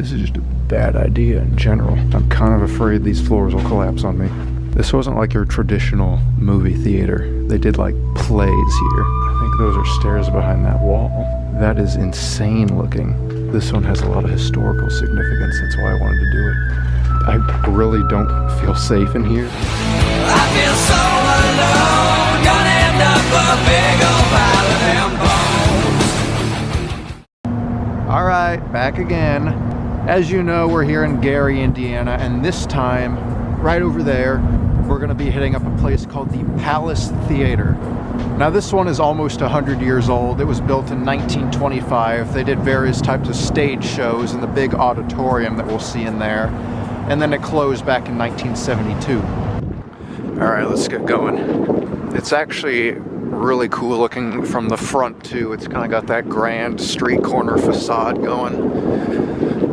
This is just a bad idea in general. I'm kind of afraid these floors will collapse on me. This wasn't like your traditional movie theater. They did like plays here. I think those are stairs behind that wall. That is insane looking. This one has a lot of historical significance. That's why I wanted to do it. I really don't feel safe in here. I feel so alone, gonna end up a big old pile of them bones. All right, back again. As you know, we're here in Gary, Indiana, and this time, right over there, we're gonna be hitting up a place called the Palace Theater. Now this one is almost 100 years old. It was built in 1925. They did various types of stage shows in the big auditorium that we'll see in there. And then it closed back in 1972. All right, let's get going. It's actually really cool looking from the front too. It's kind of got that grand street corner facade going.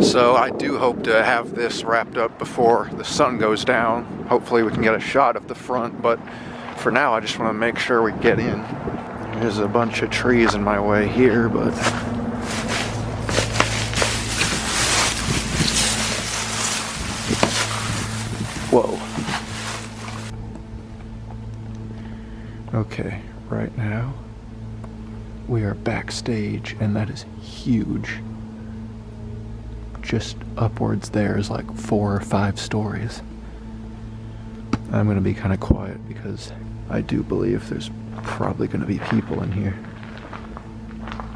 So I do hope to have this wrapped up before the sun goes down. Hopefully we can get a shot of the front, but for now I just want to make sure we get in. There's a bunch of trees in my way here, but whoa. Okay, right now we are backstage, and that is huge. Just upwards there is like 4 or 5 stories. I'm gonna be kind of quiet because I do believe there's probably gonna be people in here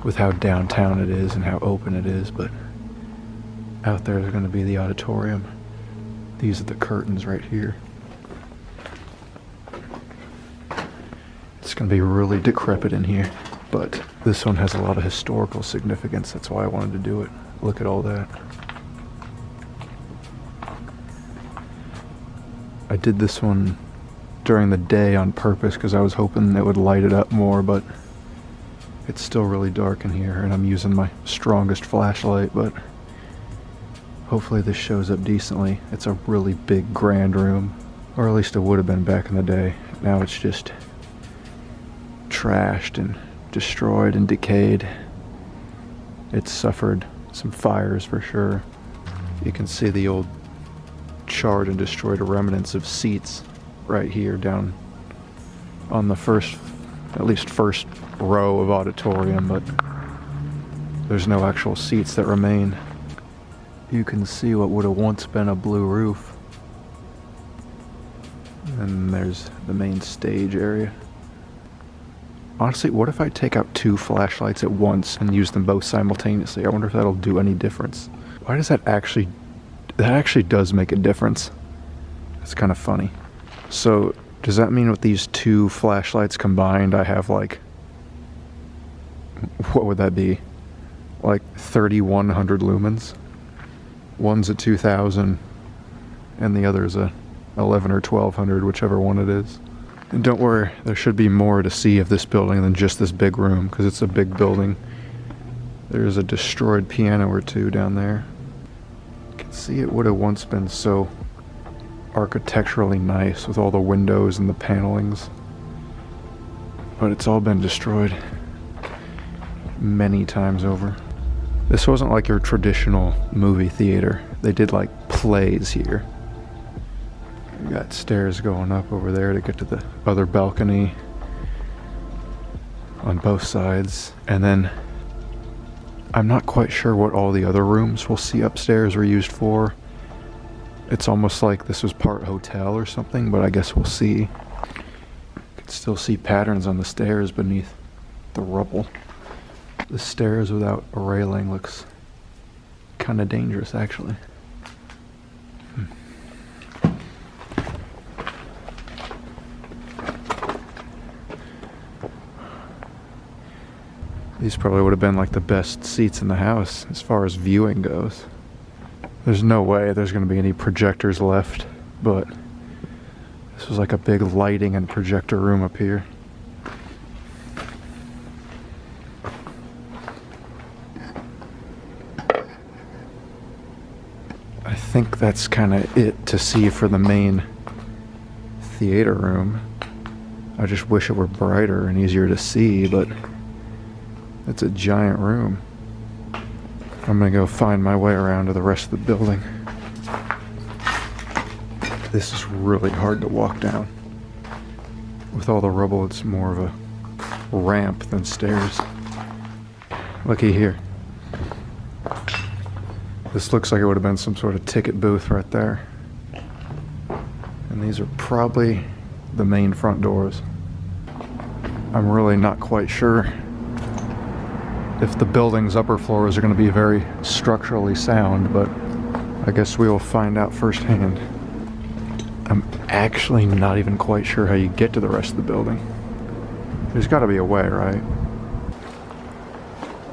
with how downtown it is and how open it is, but out there is gonna be the auditorium. These are the curtains right here. It's gonna be really decrepit in here, but this one has a lot of historical significance. That's why I wanted to do it. Look at all that. I did this one during the day on purpose because I was hoping it would light it up more, but it's still really dark in here, and I'm using my strongest flashlight, but hopefully this shows up decently. It's a really big, grand room, or at least it would have been back in the day. Now it's just trashed and destroyed and decayed. It's suffered some fires for sure. You can see the old charred and destroyed remnants of seats right here down on the first row of auditorium, but there's no actual seats that remain. You can see what would have once been a blue roof. And there's the main stage area. Honestly, what if I take out 2 flashlights at once and use them both simultaneously? I wonder if that'll do any difference. Why does that actually does make a difference. It's kind of funny. So does that mean with these 2 flashlights combined, I have like, what would that be? Like 3,100 lumens? One's at 2,000 and the other's a 11 or 1,200, whichever one it is. And don't worry, there should be more to see of this building than just this big room, because it's a big building. There's a destroyed piano or 2 down there. You can see it would have once been so architecturally nice with all the windows and the panelings, but it's all been destroyed many times over. This wasn't like your traditional movie theater. They did like plays here. We got stairs going up over there to get to the other balcony on both sides, and then I'm not quite sure what all the other rooms we'll see upstairs were used for. It's almost like this was part hotel or something, but I guess we'll see. You can still see patterns on the stairs beneath the rubble. The stairs without a railing looks kind of dangerous, actually. These probably would have been like the best seats in the house as far as viewing goes. There's no way there's going to be any projectors left, but this was like a big lighting and projector room up here. I think that's kind of it to see for the main theater room. I just wish it were brighter and easier to see, but it's a giant room. I'm gonna go find my way around to the rest of the building. This is really hard to walk down. With all the rubble, it's more of a ramp than stairs. Looky here. This looks like it would have been some sort of ticket booth right there. And these are probably the main front doors. I'm really not quite sure if the building's upper floors are going to be very structurally sound, but I guess we will find out firsthand. I'm actually not even quite sure how you get to the rest of the building. There's got to be a way, right?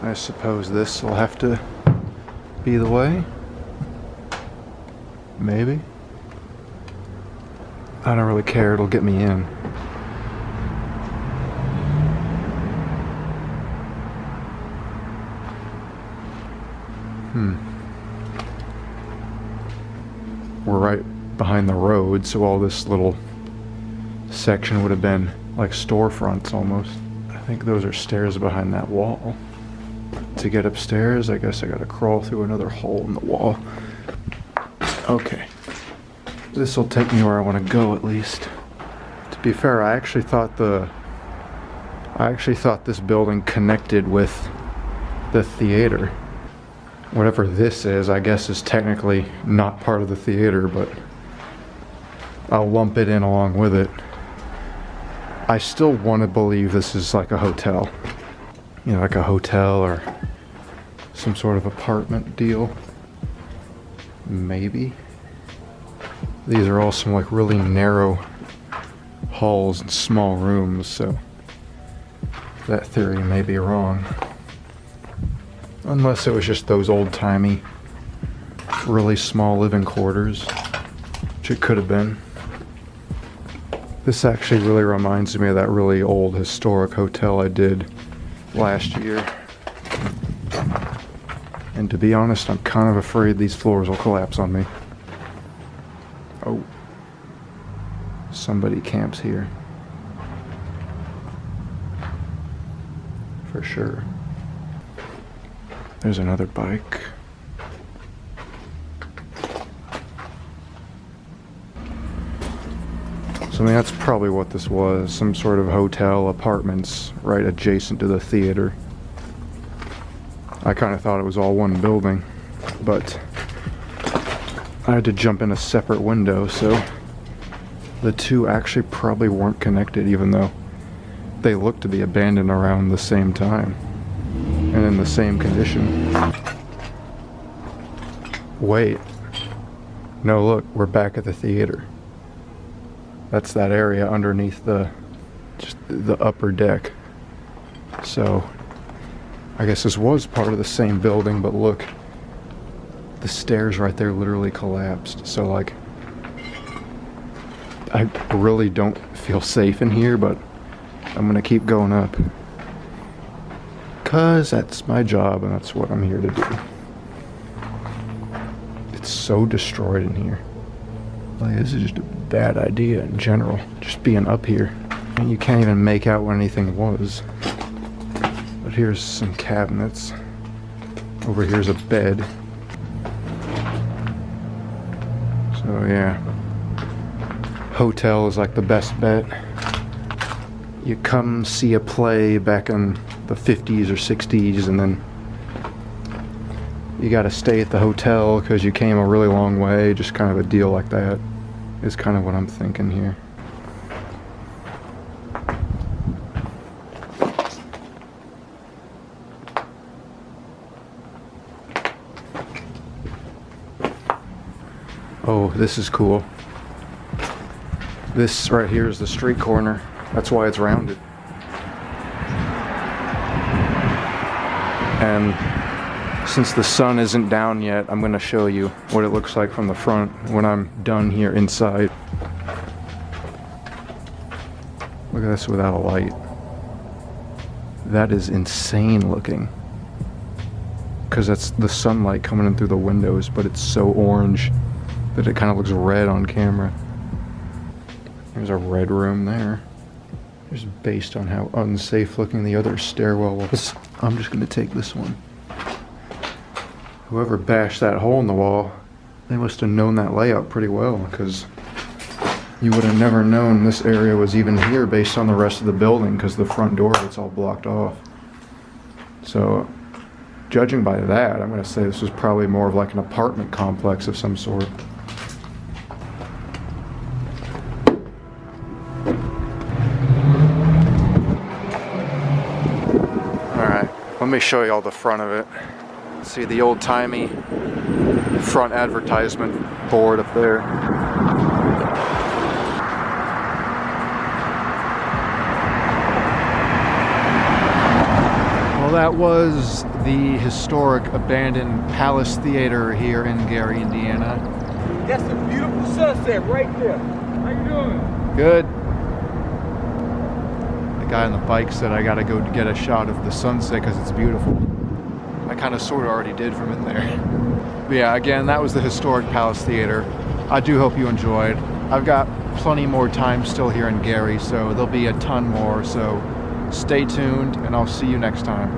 I suppose this will have to be the way. Maybe. I don't really care, it'll get me in. We're right behind the road, so all this little section would have been like storefronts almost. I think those are stairs behind that wall. To get upstairs, I guess I gotta crawl through another hole in the wall. Okay. This will take me where I want to go at least. To be fair, I actually thought this building connected with the theater. Whatever this is, I guess is technically not part of the theater, but I'll lump it in along with it. I still want to believe this is like a hotel. You know, like a hotel or some sort of apartment deal. Maybe. These are all some like really narrow halls and small rooms, so that theory may be wrong. Unless it was just those old-timey, really small living quarters, which it could have been. This actually really reminds me of that really old historic hotel I did last year. And to be honest, I'm kind of afraid these floors will collapse on me. Oh. Somebody camps here. For sure. There's another bike. So I mean, that's probably what this was. Some sort of hotel, apartments, right adjacent to the theater. I kind of thought it was all one building, but I had to jump in a separate window, so the two actually probably weren't connected, even though they looked to be abandoned around the same time and in the same condition. Wait. No, look, we're back at the theater. That's that area underneath just the upper deck. So I guess this was part of the same building, but look, the stairs right there literally collapsed. So like, I really don't feel safe in here, but I'm gonna keep going up. 'Cause that's my job and that's what I'm here to do. It's so destroyed in here. Like, this is just a bad idea in general, just being up here. I mean, you can't even make out what anything was. But here's some cabinets. Over here's a bed. So yeah, hotel is like the best bet. You come see a play back in the 50s or 60s, and then you gotta stay at the hotel because you came a really long way. Just kind of a deal like that is kind of what I'm thinking here. Oh, this is cool. This right here is the street corner. That's why it's rounded. And since the sun isn't down yet, I'm going to show you what it looks like from the front when I'm done here inside. Look at this without a light. That is insane looking. Because that's the sunlight coming in through the windows, but it's so orange that it kind of looks red on camera. There's a red room there. Just based on how unsafe looking the other stairwell was, I'm just gonna take this one. Whoever bashed that hole in the wall, they must have known that layout pretty well, because you would have never known this area was even here based on the rest of the building, because the front door gets all blocked off. So, judging by that, I'm going to say this was probably more of like an apartment complex of some sort. Alright, let me show you all the front of it. See the old-timey front advertisement board up there. Well, that was the historic abandoned Palace Theater here in Gary, Indiana. That's a beautiful sunset right there. How you doing? Good. The guy on the bike said I gotta go get a shot of the sunset because it's beautiful. I kind of sort of already did from in there. But yeah, again, that was the historic Palace Theater. I do hope you enjoyed. I've got plenty more time still here in Gary, so there'll be a ton more, so stay tuned and I'll see you next time.